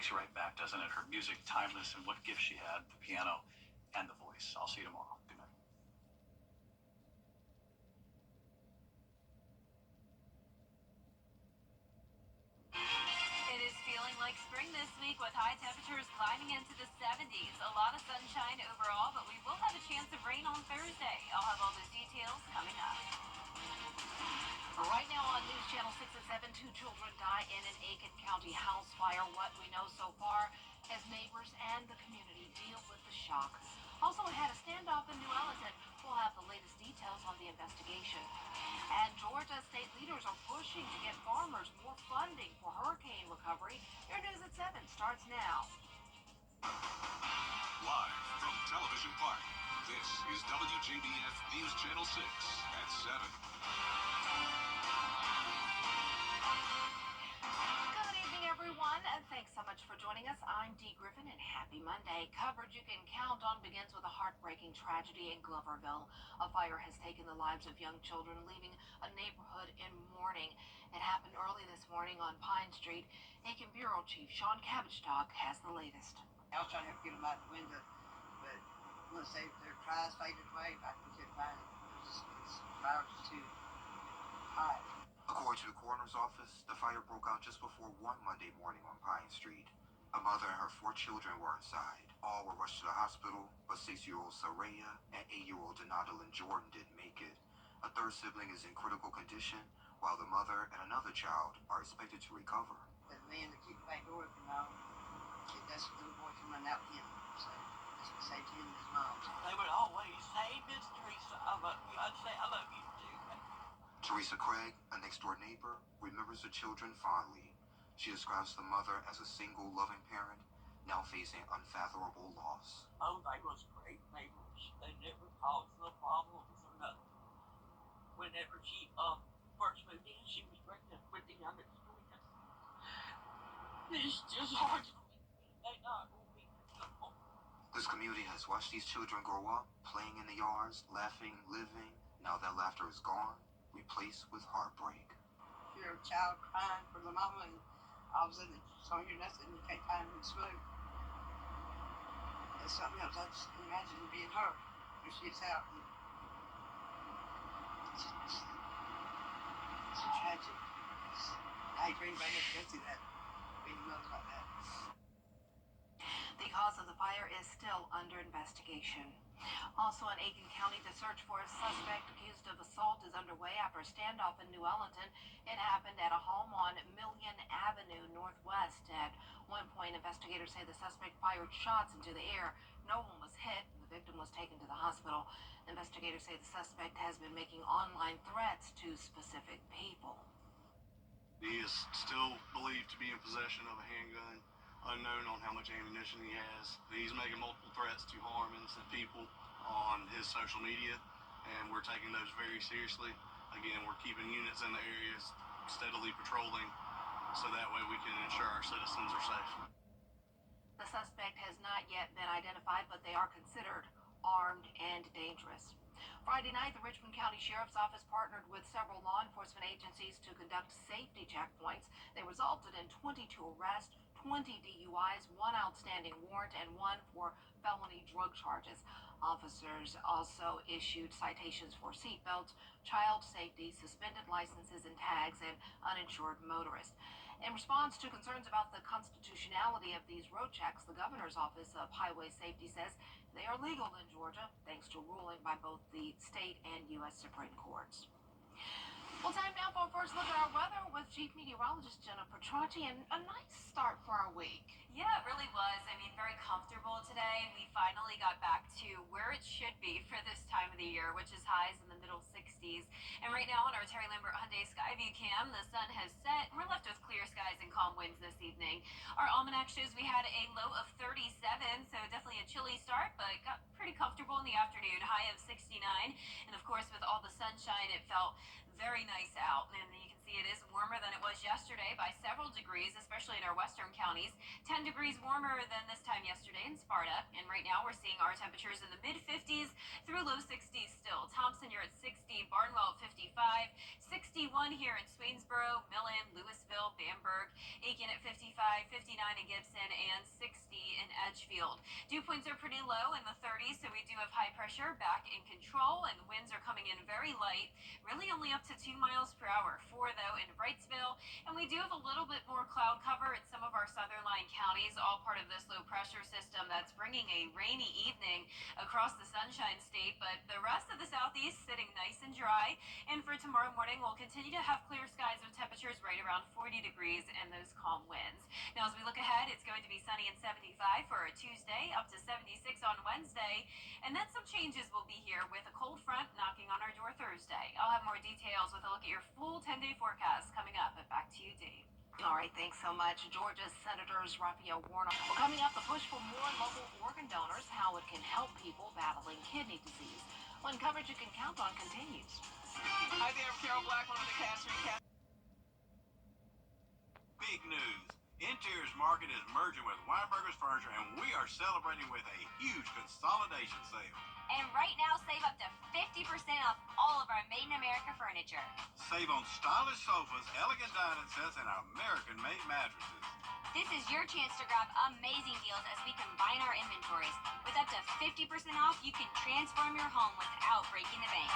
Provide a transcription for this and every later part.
takes you right back, doesn't it? Her music, timeless, and what gift she had, the piano and the voice. I'll see you tomorrow. Good night. It is feeling like spring this week with high temperatures climbing into the 70s. A lot of sunshine overall, but we will have a chance of rain on Thursday. I'll have all those details coming up. Right now on News Channel 6 and 7, 2 children die in an Aiken County house fire. What we know so far as neighbors and the community deal with the shock. Also had a standoff in New Orleans. We'll have the latest details on the investigation. And Georgia state leaders are pushing to get farmers more funding for hurricane recovery. Your News at 7 starts now. Live from Television Park, this is WJBF News Channel 6 at 7. And thanks so much for joining us. I'm Dee Griffin, and happy Monday. Coverage you can count on begins with a heartbreaking tragedy in Gloverville. A fire has taken the lives of young children, leaving a neighborhood in mourning. It happened early this morning on Pine Street. Aiken Bureau Chief Sean Cabbagestock has the latest. I was trying to get them out the window, but once their cries faded away, I couldn't find it. The fire was too hot. According to the coroner's office, the fire broke out just before 1 Monday morning on Pine Street. A mother and her 4 children were inside. All were rushed to the hospital, but 6-year-old Saraya and 8-year-old Donadalyn Jordan didn't make it. A third sibling is in critical condition, while the mother and another child are expected to recover. The man that keep the back door open now, that's the little boy coming out with him. So that's what saved him and his mom. They would always say, Miss Teresa, I love you. I'd say, I love you too. Teresa Craig, a next-door neighbor, remembers the children fondly. She describes the mother as a single, loving parent, now facing unfathomable loss. Oh, they was great neighbors. They never caused no problems or nothing. Whenever she first moved in, she was pregnant with the youngest twin. It's just hard to believe they not will be no. This community has watched these children grow up, playing in the yards, laughing, living. Now that laughter is gone, replaced with heartbreak. You're a child crying for the mama, and all of a sudden you don't hear nothing, you can't find him in smoke. That's something else. I just can imagine being her when she gets out. And it's tragic. I hate for anybody to go through that, being mothers like that. The cause of the fire is still under investigation. Also in Aiken County, the search for a suspect accused of assault is underway after a standoff in New Orleans. It happened at a home on Million Avenue Northwest. At one point, investigators say the suspect fired shots into the air. No one was hit, and the victim was taken to the hospital. Investigators say the suspect has been making online threats to specific people. He is still believed to be in possession of a handgun. Unknown on how much ammunition he has. He's making multiple threats to harm innocent people on his social media, and we're taking those very seriously. Again, we're keeping units in the areas, steadily patrolling, so that way we can ensure our citizens are safe. The suspect has not yet been identified, but they are considered armed and dangerous. Friday night, the Richmond County Sheriff's Office partnered with several law enforcement agencies to conduct safety checkpoints. They resulted in 22 arrests, 20 DUIs, 1 outstanding warrant, and 1 for felony drug charges. Officers also issued citations for seatbelts, child safety, suspended licenses and tags, and uninsured motorists. In response to concerns about the constitutionality of these road checks, the Governor's Office of Highway Safety says they are legal in Georgia, thanks to ruling by both the state and U.S. Supreme Courts. Well, time now for a first look at our weather with Chief Meteorologist Jenna Petracci, and a nice start for our week. Yeah, it really was. I mean, very comfortable today. We finally got back to where it should be for this time of the year, which is highs in the middle 60s. And right now on our Terry Lambert Hyundai Skyview cam, the sun has set. We're left with clear skies and calm winds this evening. Our almanac shows we had a low of 37, so definitely a chilly start, but got pretty comfortable in the afternoon, high of 69. And of course, with all the sunshine, it felt very nice out. And you can see it is warmer than it was yesterday by several degrees, especially in our western counties. 10 degrees warmer than this time yesterday in Sparta. And right now we're seeing our temperatures in the mid-50s through low 60s still. Thompson, you're at 60, Barnwell at 55, 61 here in Swainsboro, Millen, Louisville, Bamberg, Aiken at 55, 59 in Gibson, and 60 in Edgefield. Dew points are pretty low in the 30s, so we do have high pressure back in control, and winds are coming in very light, really only up to 2 miles per hour. 4 though in Wrightsville, and we do have a little bit more cloud cover in some of our southern line counties, all part of this low pressure system that's bringing a rainy evening across the Sunshine State, but the rest of the southeast sitting nice and dry. And for tomorrow morning, we'll continue to have clear skies with temperatures right around 40 degrees and those calm winds. Now, as we look ahead, it's going to be sunny and 75 for a Tuesday, up to 76 on Wednesday, and then some changes will be here with a cold front knocking on our door Thursday. I'll have more details with a look at your full 10-day forecast coming up. But back to you, Dee. All right, thanks so much, Georgia's Senators Raphael Warnock. Well, coming up, the push for more local organ donors, how it can help people battling kidney disease. One coverage you can count on continues. Hi there, I'm Carol Black, one of the cast recap. Big news. Interiors Market is merging with Weinberger's Furniture, and we are celebrating with a huge consolidation sale. And right now, save up to 50% off all of our Made in America furniture. Save on stylish sofas, elegant dining sets, and American-made mattresses. This is your chance to grab amazing deals as we combine our inventories. With up to 50% off, you can transform your home without breaking the bank.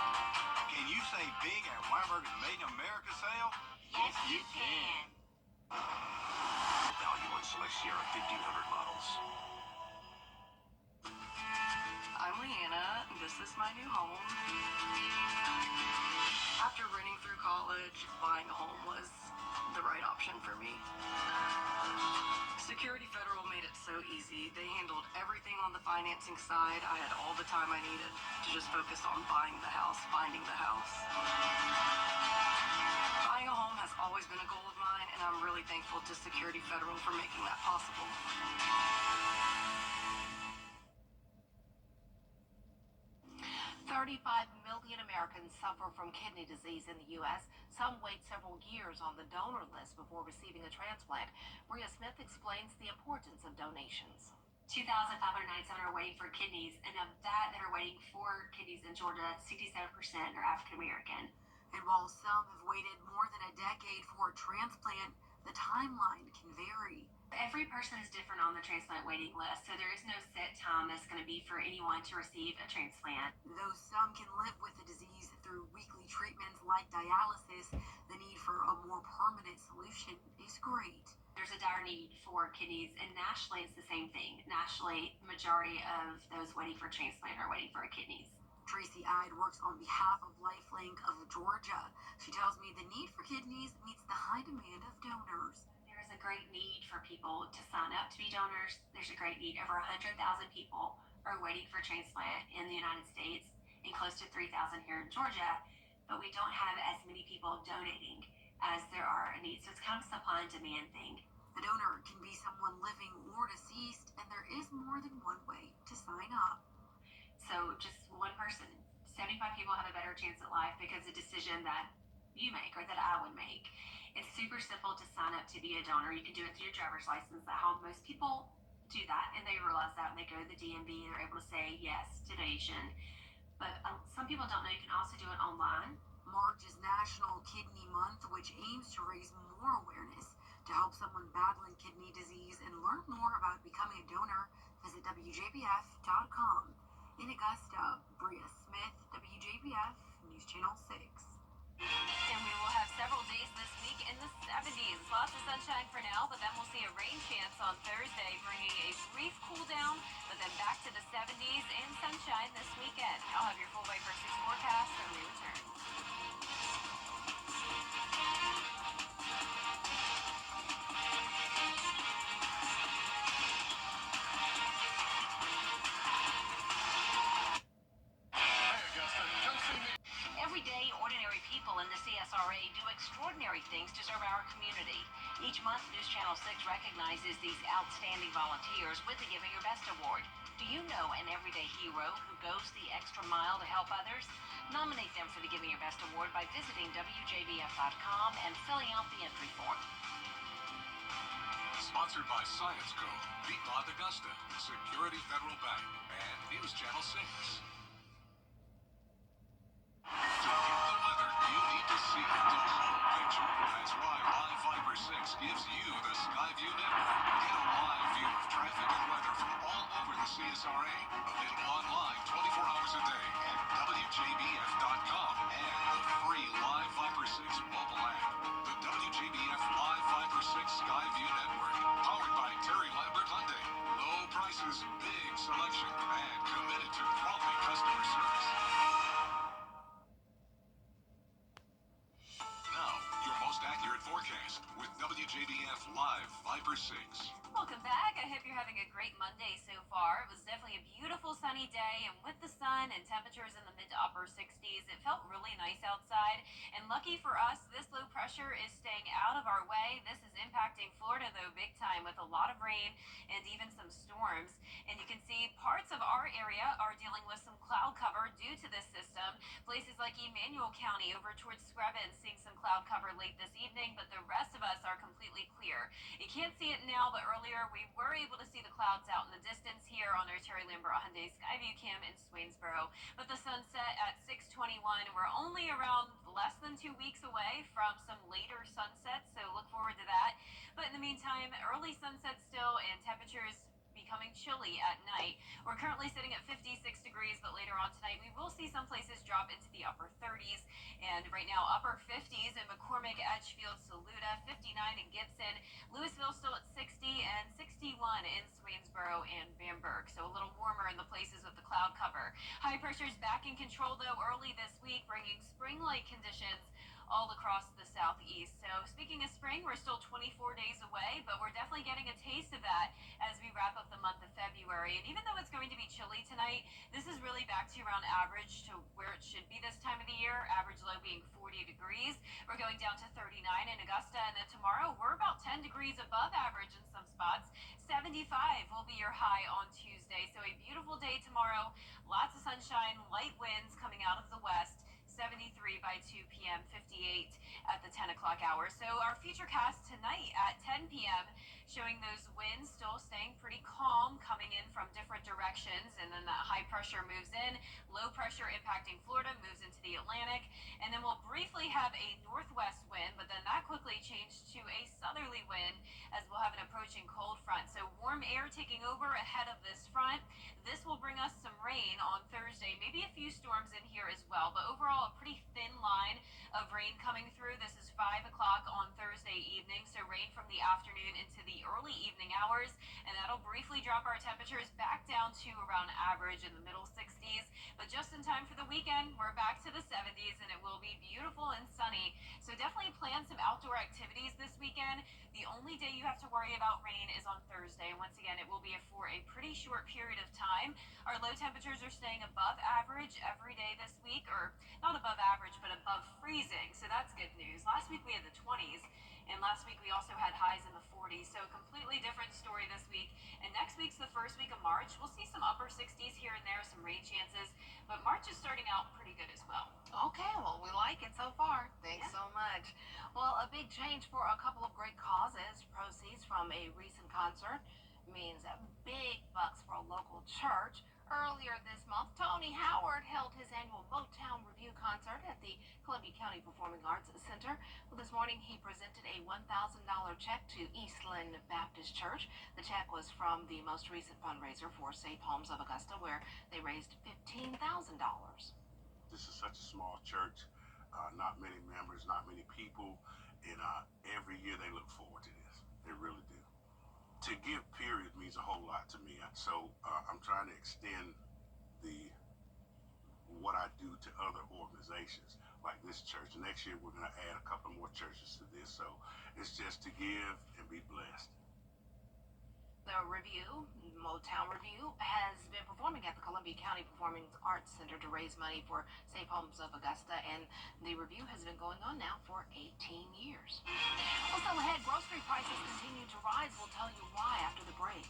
Can you save big at Weinberger's Made in America sale? Yes, you can. Value on select Sierra 1500 models. I'm Leanna. This is my new home. After renting through college, buying a home was the right option for me. Security Federal made it so easy. They handled everything on the financing side. I had all the time I needed to just focus on buying the house, finding the house. Buying a home has always been a goal of mine, and I'm really thankful to Security Federal for making that possible. 35 million Americans suffer from kidney disease in the U.S. Some wait several years on the donor list before receiving a transplant. Maria Smith explains the importance of donations. 2,597 are waiting for kidneys, and of that are waiting for kidneys in Georgia, 67% are African American. And while some have waited more than a decade for a transplant, the timeline can vary. Every person is different on the transplant waiting list, so there is no set time that's going to be for anyone to receive a transplant. Though some can live with the disease through weekly treatments like dialysis, the need for a more permanent solution is great. There's a dire need for kidneys, and nationally it's the same thing. Nationally, the majority of those waiting for a transplant are waiting for kidneys. Tracy Ide works on behalf of Lifelink of Georgia. She tells me the need for kidneys meets the high demand of donors. There's a great need for people to sign up to be donors. There's a great need. Over 100,000 people are waiting for transplant in the United States, and close to 3,000 here in Georgia, but we don't have as many people donating as there are a need. So it's kind of a supply and demand thing. A donor can be someone living or deceased, and there is more than one way to sign up. So just one person, 75 people have a better chance at life because of a decision that you make or that I would make. It's super simple to sign up to be a donor. You can do it through your driver's license. That's how most people do that, and they realize that when they go to the DMV, they're able to say yes to donation. But some people don't know you can also do it online. March is National Kidney Month, which aims to raise more awareness to help someone battling kidney disease. And learn more about becoming a donor, visit WJBF.com. In Augusta, Bria Smith, WJBF News Channel 6. And we will have several days this week in the 70s. Lots of sunshine for now, but then we'll see a rain chance on Thursday, bringing a brief cool down, but then back to the 70s and sunshine this weekend. I'll have your full Wave for 6 forecast when we return. Every day, ordinary people in the CSRA do extraordinary things to serve our community. Each month, News Channel 6 recognizes these outstanding volunteers with the Giving Your Best Award. Do you know an everyday hero who goes the extra mile to help others? Nominate them for the Giving Your Best Award by visiting WJBF.com and filling out the entry form. Sponsored by Science Co., Piedmont Augusta, Security Federal Bank, and News Channel 6. To get the weather, you need to see it. The whole picture. That's why Live Fiber 6 gives you the Skyview network. SRA. Available online 24 hours a day at WJBF.com and the free Live Viper 6 mobile app. The WJBF Live Viper 6 Skyview Network. Powered by Terry Lambert Hyundai. Low prices, big selection, and committed to quality customer service. Now, your most accurate forecast with WJBF Live Viper 6. Welcome back. I hope you're having a great Monday so far. It was definitely a beautiful sunny day, and with the sun and temperatures in the mid to upper 60s, it felt really nice outside. And lucky for us, this low pressure is staying out of our way. This is impacting Florida, though, big time with a lot of rain and even some storms. And you can see parts of our area are dealing with some cloud cover due to this system. Places like Emmanuel County over towards Screven seeing some cloud cover late this evening, but the rest of us are completely clear. You can't see it now, but earlier we were able to see the clouds out in the distance here on our Terry Lambert Hyundai Skyview Cam in Swainsboro. But the sunset at 6:21. We're only around less than 2 weeks away from some later sunsets, so look forward to that. But in the meantime, early sunset still, and temperatures becoming chilly at night. We're currently sitting at 56 degrees, but later on tonight we will see some places drop into the upper 30s. And right now, upper 50s in McCormick, Edgefield, Saluda, 59 in Gibson, Louisville still at 60, and 61 in Swainsboro and Bamberg. So a little warmer in the places with the cloud cover. High pressure's back in control, though, early this week, bringing spring-like conditions all across the southeast. So speaking of spring, we're still 24 days away, but we're definitely getting a taste of that as we wrap up the month of February. And even though it's going to be chilly tonight, this is really back to around average to where it should be this time of the year. Average low being 40 degrees. We're going down to 39 in Augusta, and then tomorrow we're about 10 degrees above average in some spots. 75 will be your high on Tuesday. So a beautiful day tomorrow. Lots of sunshine, light winds coming out of the west. 73 by 2 p.m., 58 at the 10 o'clock hour. So our future cast tonight at 10 p.m. showing those winds still staying pretty calm, coming in from different directions, and then that high pressure moves in. Low pressure impacting Florida, moves into the Atlantic, and then we'll briefly have a northwest wind, but then that quickly changed to a southerly wind as we'll have an approaching cold front. So warm air taking over ahead of this front. This will bring us some rain on Thursday, maybe a few storms in here as well, but overall a pretty thin line of rain coming through. This is 5 o'clock on Thursday evening, so rain from the afternoon into the early evening hours, and that'll briefly drop our temperatures back down to around average in the middle 60s. But just in time for the weekend, we're back to the 70s, and it will be beautiful and sunny. So definitely plan some outdoor activities this weekend. The only day you have to worry about rain is on Thursday. Once again, it will be for a pretty short period of time. Our low temperatures are staying above average every day this week, or not above average, but above freezing. So that's good news. Last week we had the 20s, and last week we also had highs in the 40s. So a completely different story this week. And next week's the first week of March. We'll see some upper 60s here and there, some rain chances, but March is starting out pretty good as well. Okay, well, we like it so far. Thanks so much. Well, a big change for a couple of great causes. Proceeds from a recent concert means big bucks for a local church. Earlier this month, Tony Howard held his annual Motown Review concert at the Columbia County Performing Arts Center. Well, this morning he presented a $1,000 check to Eastland Baptist Church. The check was from the most recent fundraiser for Safe Homes of Augusta, where they raised $15,000. This is such a small church, not many members, not many people, and every year they look forward to this. They really do. To give, period, means a whole lot to me. So I'm trying to extend what I do to other organizations like this church. Next year we're going to add a couple more churches to this. So it's just to give and be blessed. The review, Motown Review, has been performing at the Columbia County Performing Arts Center to raise money for Safe Homes of Augusta, and the review has been going on now for 18 years. Also ahead, grocery prices continue to rise. We'll tell you why after the break.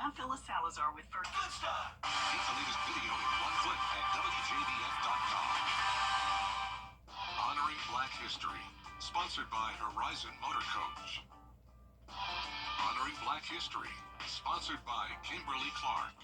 I'm Phyllis Salazar with First. Good stuff. Get the latest video in one click at WJBF.com. Honoring Black History. Sponsored by Horizon Motor Coach. Honoring Honoring Black History. Sponsored by Kimberly Clark.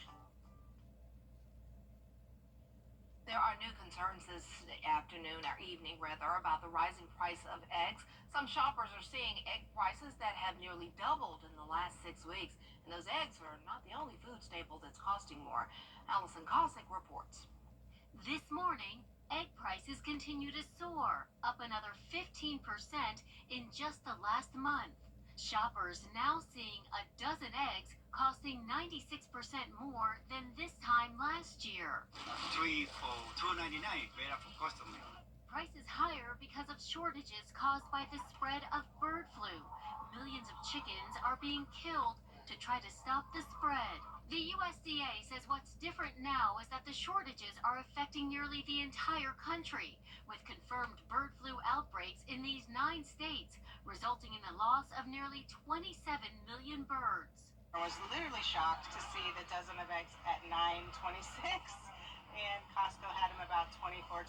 There are new concerns this afternoon, or evening rather, about the rising price of eggs. Some shoppers are seeing egg prices that have nearly doubled in the last 6 weeks. And those eggs are not the only food staple that's costing more. Allison Cossack reports. This morning, egg prices continue to soar, up another 15% in just the last month. Shoppers now seeing a dozen eggs costing 96% more than this time last year. 3 for $2.99, better for customer. Prices higher because of shortages caused by the spread of bird flu. Millions of chickens are being killed to try to stop the spread. The USDA says what's different now is that the shortages are affecting nearly the entire country, with confirmed bird flu outbreaks in these 9 states, resulting in the loss of nearly 27 million birds. I was literally shocked to see the dozen of eggs at $9.26, and Costco had them about $24, $25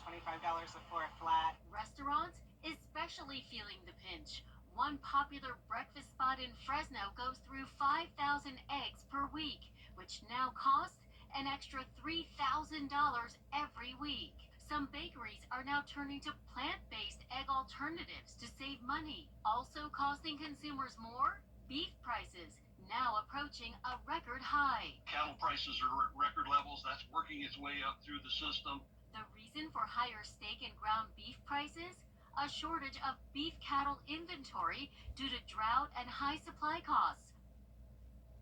for a flat. Restaurants especially feeling the pinch. One popular breakfast spot in Fresno goes through 5,000 eggs per week, which now costs an extra $3,000 every week. Some bakeries are now turning to plant-based egg alternatives to save money. Also costing consumers more, beef prices now approaching a record high. Cattle prices are at record levels. That's working its way up through the system. The reason for higher steak and ground beef prices? A shortage of beef cattle inventory due to drought and high supply costs.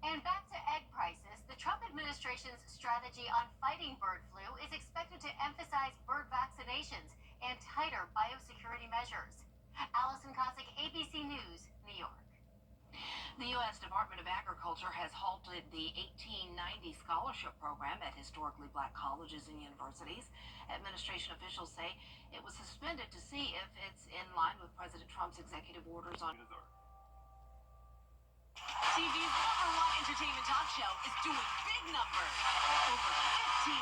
And back to egg prices, the Trump administration's strategy on fighting bird flu is expected to emphasize bird vaccinations and tighter biosecurity measures. Allison Cossack, ABC News, New York. The U.S. Department of Agriculture has halted the 1890 scholarship program at historically black colleges and universities. Administration officials say it was suspended to see if it's in line with President Trump's executive orders on TV's #1 entertainment talk show is doing big numbers. Over 1,500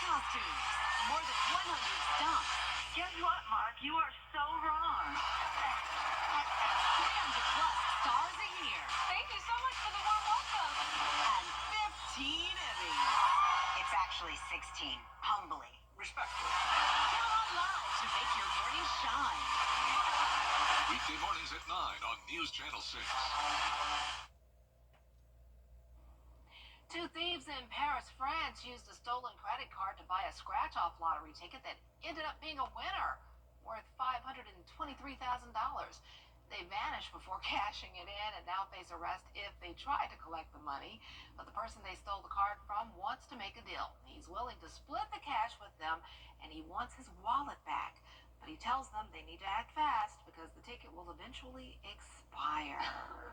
costumes, more than 100 stunts. Guess what, Mark? You are so wrong. 300 plus stars a year. Thank you so much for the warm welcome. And 15 Emmys. It's actually 16, humbly. Respectfully. Count on live to make your morning shine. Weekday mornings at 9 on News Channel 6. 2 thieves in Paris, France used a stolen credit card to buy a scratch-off lottery ticket that ended up being a winner worth $523,000. They vanished before cashing it in and now face arrest if they try to collect the money. But the person they stole the card from wants to make a deal. He's willing to split the cash with them, and he wants his wallet back. But he tells them they need to act fast because the ticket will eventually expire.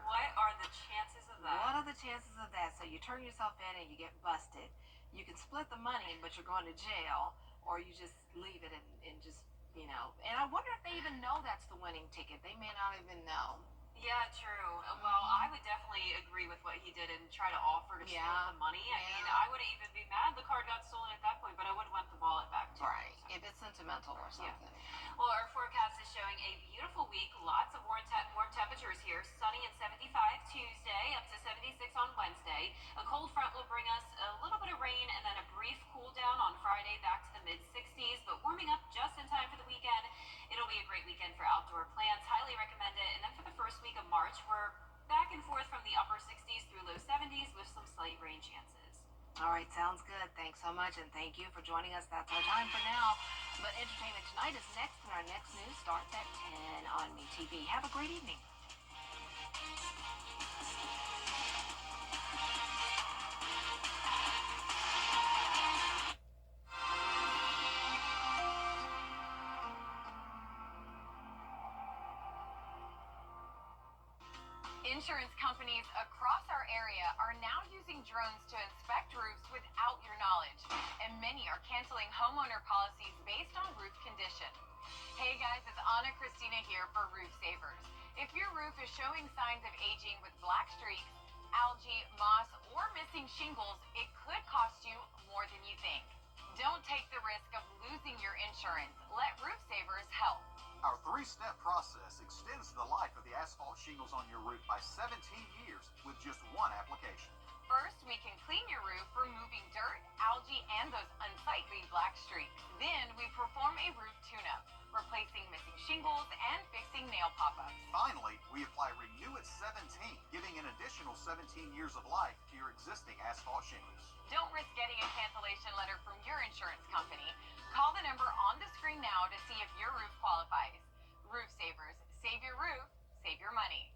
What are the chances of that? What are the chances of that? So you turn yourself in and you get busted. You can split the money, but you're going to jail, or you just leave it and just, you know. And I wonder if they even know that's the winning ticket. They may not even know. Yeah, true. Well, I would definitely agree with what he did and try to offer to steal the money. I mean, I wouldn't even be mad the card got stolen at that point, but I would want the wallet back too. Right. If it's sentimental or something. Well, our forecast is showing a beautiful week. Lots of warm temperatures here. Sunny and 75 Tuesday, up to 76 on Wednesday. A cold front will bring us a little bit of rain and then a brief cool down on Friday back to the mid-60s, but warming up just in time for the weekend. It'll be a great weekend for outdoor plants. Highly recommend it. And then for the first week of March, we're back and forth from the upper 60s through low 70s with some slight rain chances. All right, sounds good. Thanks so much, and thank you for joining us. That's our time for now. But Entertainment Tonight is next, and our next news starts at 10 on MeTV. Have a great evening. Insurance companies across our area are now using drones to inspect roofs without your knowledge, and many are canceling homeowner policies based on roof condition. Hey guys, it's Anna Christina here for Roof Savers. If your roof is showing signs of aging with black streaks, algae, moss, or missing shingles, it could cost you more than you think. Don't take the risk of losing your insurance. Let Roof Savers help. Our 3-step process extends the life of the asphalt shingles on your roof. roof by 17 years with just one application. First, we can clean your roof, removing dirt, algae, and those unsightly black streaks. Then, we perform a roof tune-up, replacing missing shingles and fixing nail pop-ups. Finally, we apply Renew at 17, giving an additional 17 years of life to your existing asphalt shingles. Don't risk getting a cancellation letter from your insurance company. Call the number on the screen now to see if your roof qualifies. Roof Savers. Save your roof, save your money.